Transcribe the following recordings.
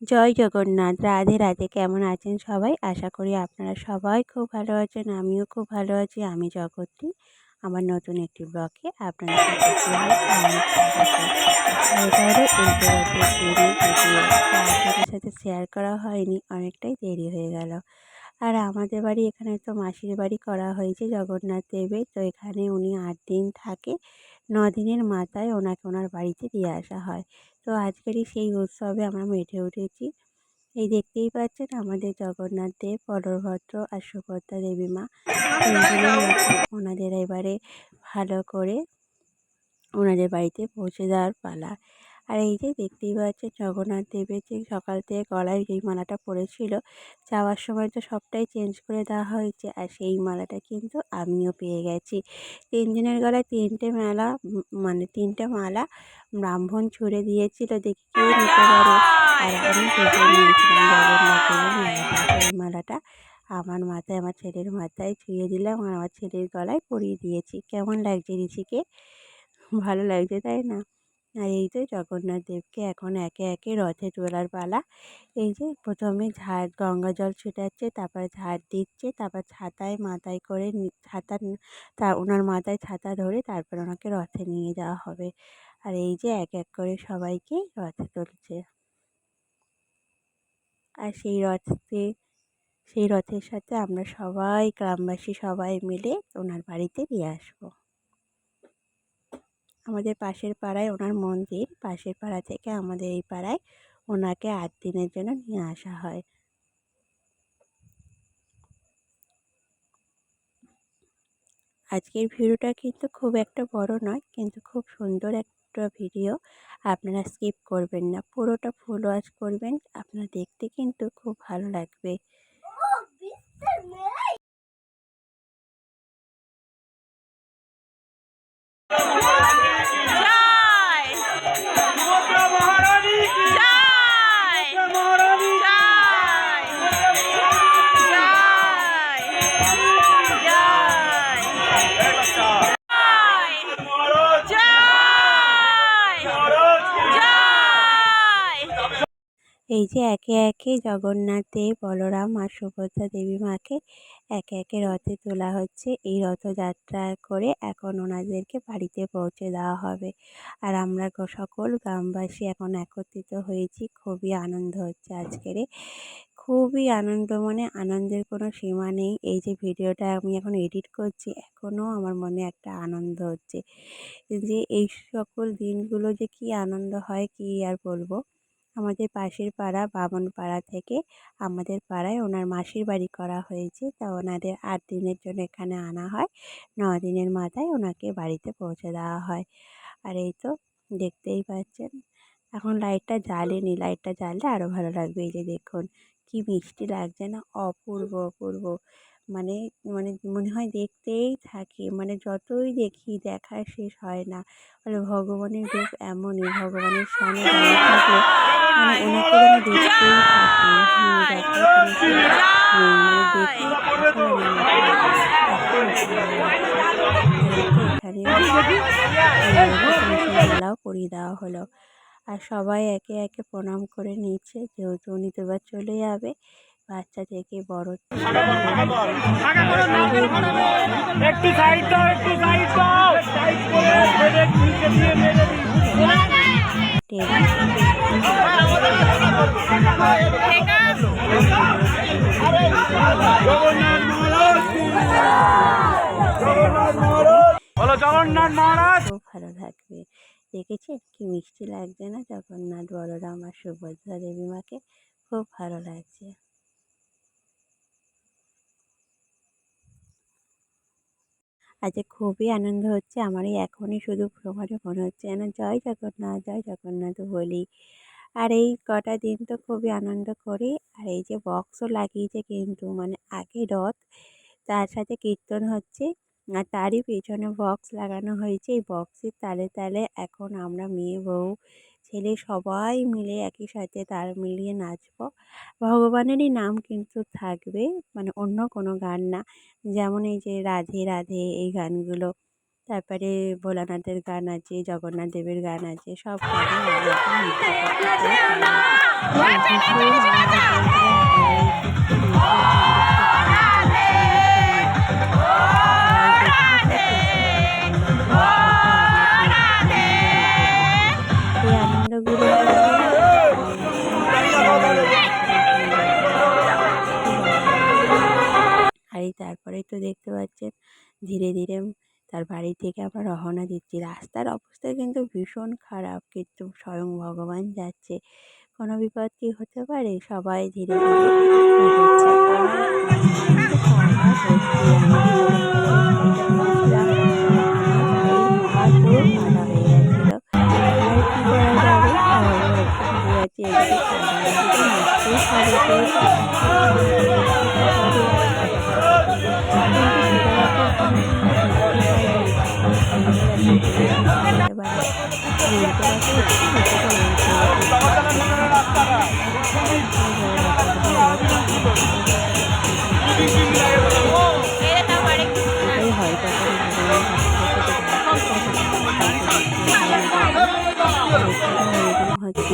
জয় জগন্নাথ। রাধে রাধে। কেমন আছেন সবাই? আশা করি আপনারা সবাই খুব ভালো আছেন। আমিও খুব ভালো আছি। আমি জগদ্ধাত্রী। আমার নতুন একটি ব্লগে আপনাদের সকলকে অনেক স্বাগত। আর এটা হলো উল্টো রথের দিনের ভিডিও। তা আপনাদের সাথে শেয়ার করা হয়নি, অনেকটাই দেরি হয়ে গেল। আর আমাদের বাড়ি এখানে তো মাসির বাড়ি করা হয়েছে জগন্নাথ দেবের। তো এখানে উনি ৮ দিন থাকে। ৯ দিনের মাথায় ওনাকে ওনার বাড়িতে দিয়ে আসা হয়। তো আজকেরই সেই উৎসবে আমরা মেতে উঠেছি। এই দেখতেই পাচ্ছেন আমাদের জগন্নাথ দেব, বলভদ্র আর সুভদ্রা দেবী মা তিনজনের মতো ওনাদের এবারে ভালো করে ওনাদের বাড়িতে পৌঁছে দেওয়ার পালা। আর এই যে দেখতেই পাচ্ছেন জগন্নাথ দেবের যে সকাল থেকে গলায় যেই মালাটা পড়েছিল, যাওয়ার সময় তো সবটাই চেঞ্জ করে দেওয়া হয়েছে। আর সেই মালাটা কিন্তু আমিও পেয়ে গেছি। তিনজনের গলায় তিনটে মালা, মানে তিনটে মালা ব্রাহ্মণ ছুঁড়ে দিয়েছিল, দেখি কে নিতে পারে। আর আমি দেখে নিয়েছিলাম জগন্নাথ দেবের মালাটা। সেই মালাটা আমার মাথায়, আমার ছেলের মাথায় ছুঁয়ে দিলাম আর আমার ছেলের গলায় পরিয়ে দিয়েছি। কেমন লাগছে ঋষিকে? ভালো লাগছে, তাই না? আর এই যে জগন্নাথ দেবকে এখন একে একে রথে তোলার পালা। এই যে প্রথমে ঝাড়, গঙ্গা জল ছিটাচ্ছে, তারপর ঝাড় দিচ্ছে, তারপর ছাতায় মাথায় করে ছাতা, তা ওনার মাথায় ছাতা ধরে তারপর ওনাকে রথে নিয়ে যাওয়া হবে। আর এই যে এক এক করে সবাইকে রথে তুলছে। আর সেই রথের সাথে আমরা সবাই গ্রামবাসী সবাই মিলে ওনার বাড়িতে নিয়ে আসবো। আমাদের পাশের পাড়ায় ওনার মন্দির, পাশের পাড়া থেকে আমাদের এই পাড়ায় ওনাকে ৮ দিনের জন্য নিয়ে আসা হয়। আজকের ভিডিওটা কিন্তু খুব একটা বড় নয়, কিন্তু খুব সুন্দর একটা ভিডিও। আপনারা স্কিপ করবেন না, পুরোটা ফুল ওয়াচ করবেন। আপনার দেখতে কিন্তু খুব ভালো লাগবে। এই যে একে একে জগন্নাথ দেব, বলরাম আর সুভদ্রা দেবী মাকে একে একে রথে তোলা হচ্ছে। এই রথযাত্রা করে এখন ওনাদেরকে বাড়িতে পৌঁছে দেওয়া হবে। আর আমরা সকল গ্রামবাসী এখন একত্রিত হয়েছি। খুবই আনন্দ হচ্ছে আজকেরে। খুবই আনন্দ, মানে আনন্দের কোনো সীমা নেই। এই যে ভিডিওটা আমি এখন এডিট করছি, এখনও আমার মনে একটা আনন্দ হচ্ছে যে এই সকল দিনগুলো যে কী আনন্দ হয় কী আর বলবো। আমাদের পাশের পাড়া বামন পাড়া থেকে আমাদের পাড়ায় ওনার মাসির বাড়ি করা হয়েছে। তা ওনাদের ৮ দিনের জন্য এখানে আনা হয়। ৯ দিনের মাথায় ওনাকে বাড়িতে পৌঁছে দেওয়া হয়। আর এই তো দেখতেই পাচ্ছেন, এখন লাইটটা জ্বালেনি, লাইটটা জ্বাললে আরও ভালো লাগবে। এই যে দেখুন কি মিষ্টি লাগছে না? অপূর্ব অপূর্ব। মানে মানে মনে হয় দেখতেই থাকি, মানে যতই দেখি দেখার শেষ হয় না। মানে ভগবানের রূপ এমনই, ভগবানের সামনে দাঁড়িয়ে থাকলে মানে ওনাকে যেন দেখতেই থাকি। দেখার কোনো শেষ নেই, মানে দেখেই থাকার আমার মতো লাগে। এত ভালো লাগছে। আর এই তো এখানে তুলসী মালাও পরিয়ে দেওয়া হলো। আর সবাই একে একে প্রণাম করে নিচ্ছে, যেহেতু উনি তো এবার চলে যাবে। বাচ্চা থেকে বড় একটু সাইড দাও, একটু সাইড দাও, সাইড করে ব্রেক নিচে দিয়ে মেরে খুব ভালো লাগবে। দেখেছেন কি মিষ্টি লাগছে না? জগন্নাথ, বলরাম আর সুভদ্রা দেবী মাকে খুব ভালো লাগছে। আজকে খুবই আনন্দ হচ্ছে আমার। এই এখনই শুধু মনে হচ্ছে যেন জয় জগন্নাথ, জয় জগন্নাথ বলি। আর এই কটা দিন তো খুবই আনন্দ করি। আর এই যে বক্সও লাগিয়েছে, কিন্তু মানে আগে রথ, তার সাথে কীর্তন হচ্ছে আর তারই পেছনে বক্স লাগানো হয়েছে। এই বক্সের তালে তালে এখন আমরা মেয়ে বউ ছেলে সবাই মিলে একই সাথে তাল মিলিয়ে নাচবো। ভগবানেরই নাম কিন্তু থাকবে, মানে অন্য কোনো গান না। যেমন এই যে রাধে রাধে এই গানগুলো, তারপরে ভোলানাথের গান আছে, জগন্নাথ দেবের গান আছে, সব গানে আমরা এখন নৃত্য করতে ভীষণ আনন্দ পেয়েছিলাম। সবাই কিন্তু নৃত্য কিন্তু খুব ভালো করেছে। সবাই দেখতে খুব সুন্দর আনন্দ উপভোগ আর এই তারপরেই তো দেখতে পাচ্ছেন ধীরে ধীরে তার বাড়ি থেকে আমরা রওনা দিচ্ছি। রাস্তার অবস্থা কিন্তু ভীষণ খারাপ, কিন্তু স্বয়ং ভগবান যাচ্ছে, কোনো বিপদ কি হতে পারে। সবাই ধীরে ধীরে এগোচ্ছে। আর রাস্তা কিন্তু পাকা ভর্তি। আমি যেখানে বলেছিলাম আমার পায়ের পা পুরো কাদা হয়ে গেছিল। আর কি করা যাবে, যাচ্ছি এদিকে ঠান্ডা লাগছে এটাই হয় যখন ভগবান হচ্ছে।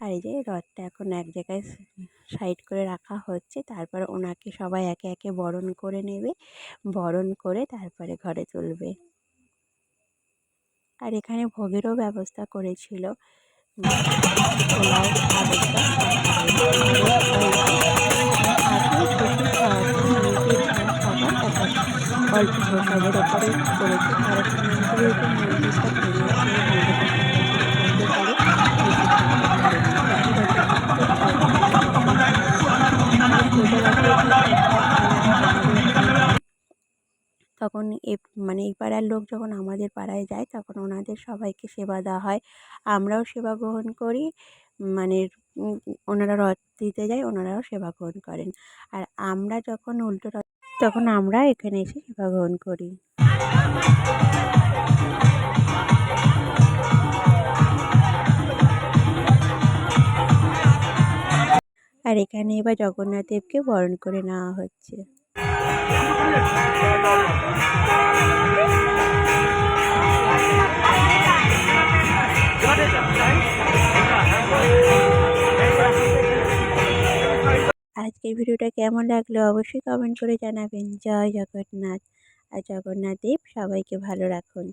আর এই যে রথটা এখন এক জায়গায় সাইড করে রাখা হচ্ছে, তারপর ওনাকে সবাই একে একে বরণ করে নেবে, বরণ করে তারপরে ঘরে তুলবে। আর এখানে ভোগেরও ব্যবস্থা করেছিল, পোলাও, আলুর অল্প প্রসাদের ওপরে করেছে, কারণ যেহেতু মন্দিরটা তখন মানে এই পাড়ার লোক যখন আমাদের পাড়ায় যায় তখন ওনাদের সবাইকে সেবা দেওয়া হয়, আমরাও সেবা গ্রহণ করি। মানে ওনারা রথ দিতে যায়, ওনারাও সেবা গ্রহণ করেন। আর আমরা যখন উল্টো রথ তখন আমরা এখানে এসে সেবা গ্রহণ করি। আর এখানে এবার জগন্নাথ দেবকে বরণ করে নেওয়া হচ্ছে। আজকের ভিডিওটা কেমন লাগলো অবশ্যই কমেন্ট করে জানাবেন। জয় জগন্নাথ। আর জগন্নাথ দেব সবাইকে ভালো রাখুন।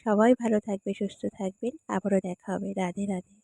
সবাই ভালো থাকবে, সুস্থ থাকবেন। আবারও দেখা হবে। রাধে রাধে।